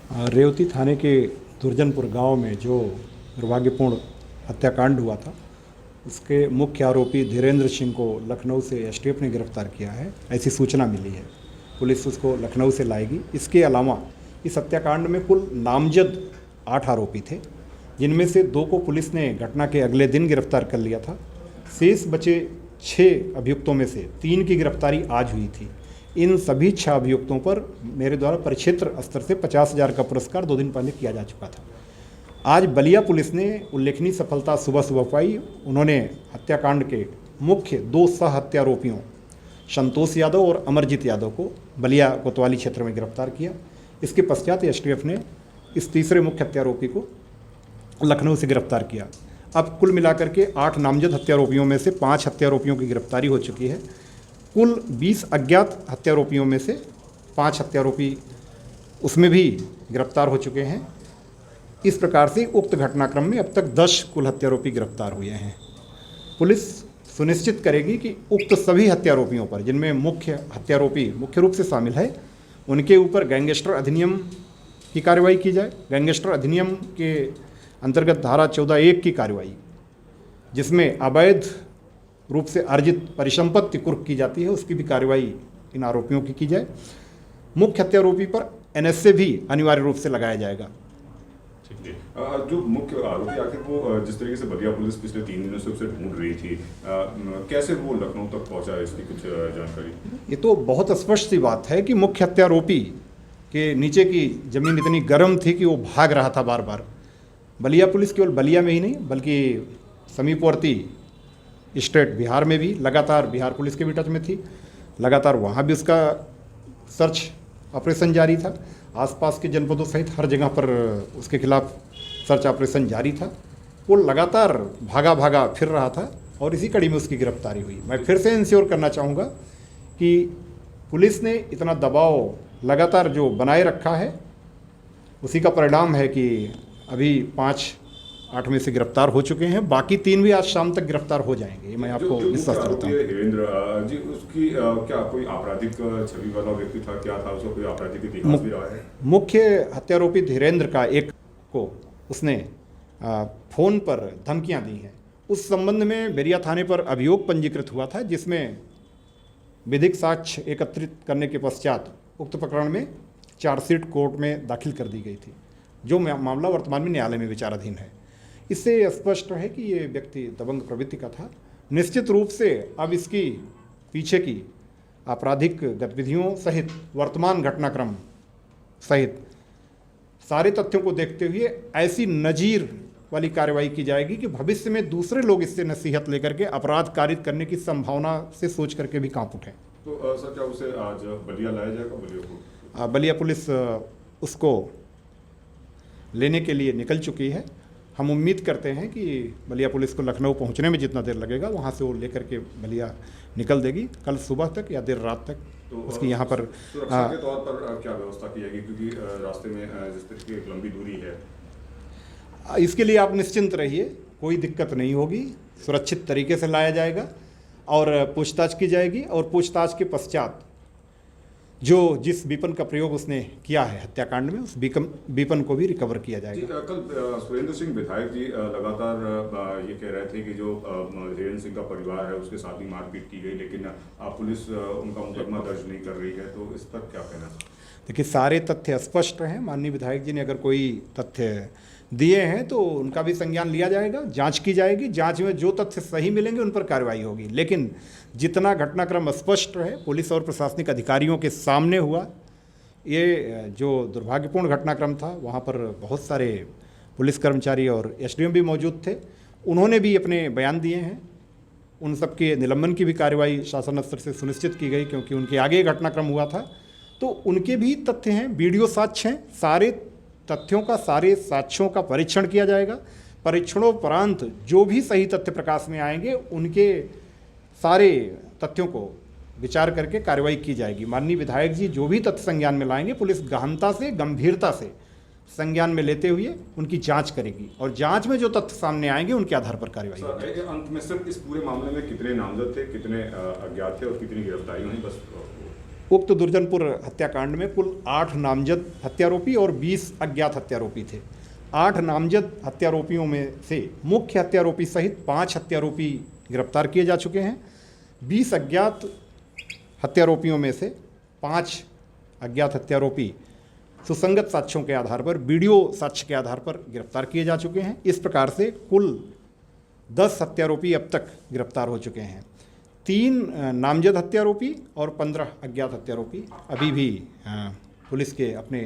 रेवती थाने के दुर्जनपुर गांव में जो दुर्भाग्यपूर्ण हत्याकांड हुआ था, उसके मुख्य आरोपी धीरेंद्र सिंह को लखनऊ से एसटीएफ ने गिरफ्तार किया है, ऐसी सूचना मिली है। पुलिस उसको लखनऊ से लाएगी। इसके अलावा इस हत्याकांड में कुल नामजद 8 आरोपी थे, जिनमें से 2 को पुलिस ने घटना के अगले दिन गिरफ्तार कर लिया था। शेष बचे 6 अभियुक्तों में से 3 की गिरफ्तारी आज हुई थी। इन सभी 6 अभियुक्तों पर मेरे द्वारा परिक्षेत्र स्तर से 50,000 का पुरस्कार 2 दिन पहले किया जा चुका था। आज बलिया पुलिस ने उल्लेखनीय सफलता सुबह पाई। उन्होंने हत्याकांड के मुख्य 2 सह हत्यारोपियों संतोष यादव और अमरजीत यादव को बलिया कोतवाली क्षेत्र में गिरफ्तार किया। इसके पश्चात एसटीएफ ने इस तीसरे मुख्य हत्यारोपी को लखनऊ से गिरफ्तार किया। अब कुल मिलाकर के 8 नामजद हत्यारोपियों में से 5 हत्यारोपियों की गिरफ्तारी हो चुकी है। कुल 20 अज्ञात हत्यारोपियों में से 5 हत्यारोपी उसमें भी गिरफ्तार हो चुके हैं। इस प्रकार से उक्त घटनाक्रम में अब तक 10 कुल हत्यारोपी गिरफ्तार हुए हैं। पुलिस सुनिश्चित करेगी कि उक्त सभी हत्यारोपियों पर, जिनमें मुख्य हत्यारोपी मुख्य रूप से शामिल है, उनके ऊपर गैंगस्टर अधिनियम की कार्रवाई की जाए। गैंगस्टर अधिनियम के अंतर्गत धारा 14(1) की कार्रवाई, जिसमें अवैध रूप से अर्जित परिसंपत्ति कुर्क की जाती है, उसकी भी कार्रवाई इन आरोपियों की जाए। मुख्य हत्यारोपी पर एनएसए भी अनिवार्य रूप से लगाया जाएगा। ठीक है। जो मुख्य आरोपी आखिर वो जिस तरीके से बलिया पुलिस पिछले 3 दिनों से उसे ढूंढ रही थी, कैसे वो लखनऊ तक पहुंचा, इसकी कुछ जानकारी? ये तो बहुत स्पष्ट सी बात है कि मुख्य हत्यारोपी के नीचे की जमीन इतनी गर्म थी कि वो भाग रहा था बार बार। बलिया पुलिस केवल बलिया में ही नहीं, बल्कि समीपवर्ती स्टेट बिहार में भी लगातार बिहार पुलिस के भी टच में थी। लगातार वहाँ भी उसका सर्च ऑपरेशन जारी था। आसपास के जनपदों सहित हर जगह पर उसके खिलाफ सर्च ऑपरेशन जारी था। वो लगातार भागा फिर रहा था और इसी कड़ी में उसकी गिरफ्तारी हुई। मैं फिर से इंश्योर करना चाहूँगा कि पुलिस ने इतना दबाव लगातार जो बनाए रखा है, उसी का परिणाम है कि अभी 5-8 में से गिरफ्तार हो चुके हैं। बाकी 3 भी आज शाम तक गिरफ्तार हो जाएंगे, ये मैं आपको विश्वास करता हूँ। धीरेंद्र जी, उसकी क्या कोई आपराधिक छवि वाला व्यक्ति था, क्या था, उसका कोई आपराधिक इतिहास भी रहा है? मुख्य हत्यारोपी धीरेंद्र का एक को उसने फ़ोन पर धमकियां दी हैं। उस संबंध में बेरिया थाने पर अभियोग पंजीकृत हुआ था, जिसमें विधिक साक्ष्य एकत्रित करने के पश्चात उक्त प्रकरण में चार्जशीट कोर्ट में दाखिल कर दी गई थी, जो मामला वर्तमान में न्यायालय में विचाराधीन है। इससे स्पष्ट है कि ये व्यक्ति दबंग प्रवृत्ति का था। निश्चित रूप से अब इसकी पीछे की आपराधिक गतिविधियों सहित वर्तमान घटनाक्रम सहित सारे तथ्यों को देखते हुए ऐसी नजीर वाली कार्रवाई की जाएगी कि भविष्य में दूसरे लोग इससे नसीहत लेकर के अपराध कारित करने की संभावना से सोच करके भी कांप उठें। तो सर, क्या उसे आज बलिया लाया जाएगा? बलिया को बलिया पुलिस उसको लेने के लिए निकल चुकी है। हम उम्मीद करते हैं कि बलिया पुलिस को लखनऊ पहुंचने में जितना देर लगेगा, वहां से वो लेकर के बलिया निकल देगी कल सुबह तक या देर रात तक। तो उसकी यहाँ पर सुरक्षा के तौर पर क्या व्यवस्था की जाएगी, क्योंकि रास्ते में जिस तरीके की लंबी दूरी है? इसके लिए आप निश्चिंत रहिए, कोई दिक्कत नहीं होगी। सुरक्षित तरीके से लाया जाएगा और पूछताछ की जाएगी, और पूछताछ के पश्चात जो जिस बीपन का प्रयोग उसने किया है हत्याकांड में, उस बीपन को भी रिकवर किया जाएगा। कल सुरेंद्र सिंह विधायक जी लगातार ये कह रहे थे कि जो धीरेंद्र सिंह का परिवार है उसके साथ ही मारपीट की गई, लेकिन पुलिस उनका मुकदमा दर्ज नहीं कर रही है, तो इस पर क्या कहना? देखिए, सारे तथ्य स्पष्ट हैं। माननीय विधायक जी ने अगर कोई तथ्य दिए हैं तो उनका भी संज्ञान लिया जाएगा, जांच की जाएगी। जांच में जो तथ्य सही मिलेंगे उन पर कार्रवाई होगी। लेकिन जितना घटनाक्रम स्पष्ट है, पुलिस और प्रशासनिक अधिकारियों के सामने हुआ, ये जो दुर्भाग्यपूर्ण घटनाक्रम था, वहाँ पर बहुत सारे पुलिस कर्मचारी और एसडीएम भी मौजूद थे। उन्होंने भी अपने बयान दिए हैं। उन सबके निलंबन की भी कार्रवाई शासन स्तर से सुनिश्चित की गई, क्योंकि उनके आगे घटनाक्रम हुआ था, तो उनके भी तथ्य हैं, वीडियो साक्ष्य हैं। सारे तथ्यों का, सारे साक्ष्यों का परीक्षण किया जाएगा। परीक्षणोपरांत जो भी सही तथ्य प्रकाश में आएंगे, उनके सारे तथ्यों को विचार करके कार्रवाई की जाएगी। माननीय विधायक जी जो भी तथ्य संज्ञान में लाएंगे, पुलिस गहनता से, गंभीरता से संज्ञान में लेते हुए उनकी जांच करेगी, और जांच में जो तथ्य सामने आएंगे उनके आधार पर कार्रवाई होगी। अंत में सर, इस पूरे मामले में कितने नामजद थे, कितने अज्ञात थे और कितनी गिरफ्तारियां हुई? बस उक्त दुर्जनपुर हत्याकांड में कुल 8 नामजद हत्यारोपी और 20 अज्ञात हत्यारोपी थे। 8 नामजद हत्यारोपियों में से मुख्य हत्यारोपी सहित 5 हत्यारोपी गिरफ्तार किए जा चुके हैं। 20 अज्ञात हत्यारोपियों में से 5 अज्ञात हत्यारोपी सुसंगत साक्ष्यों के आधार पर, वीडियो साक्ष्य के आधार पर गिरफ्तार किए जा चुके हैं। इस प्रकार से कुल 10 हत्यारोपी अब तक गिरफ्तार हो चुके हैं। 3 नामजद हत्यारोपी और 15 अज्ञात हत्यारोपी अभी भी पुलिस के अपने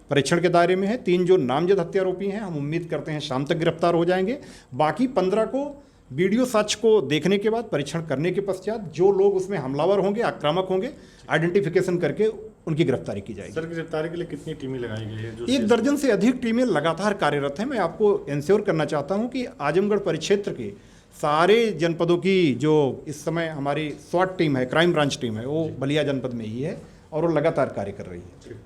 परीक्षण के दायरे में है। 3 जो नामजद हत्यारोपी हैं, हम उम्मीद करते हैं शाम तक गिरफ्तार हो जाएंगे। बाकी 15 को वीडियो साक्ष्य को देखने के बाद, परीक्षण करने के पश्चात जो लोग उसमें हमलावर होंगे, आक्रामक होंगे, आइडेंटिफिकेशन करके उनकी गिरफ्तारी की जाएगी। सर, गिरफ्तारी के लिए कितनी टीमें लगाई गई है? 1 दर्जन से अधिक टीमें लगातार कार्यरत हैं। मैं आपको इंश्योर करना चाहता हूं कि आजमगढ़ परिक्षेत्र के सारे जनपदों की जो इस समय हमारी स्वाट टीम है, क्राइम ब्रांच टीम है, वो बलिया जनपद में ही है और वो लगातार कार्य कर रही है।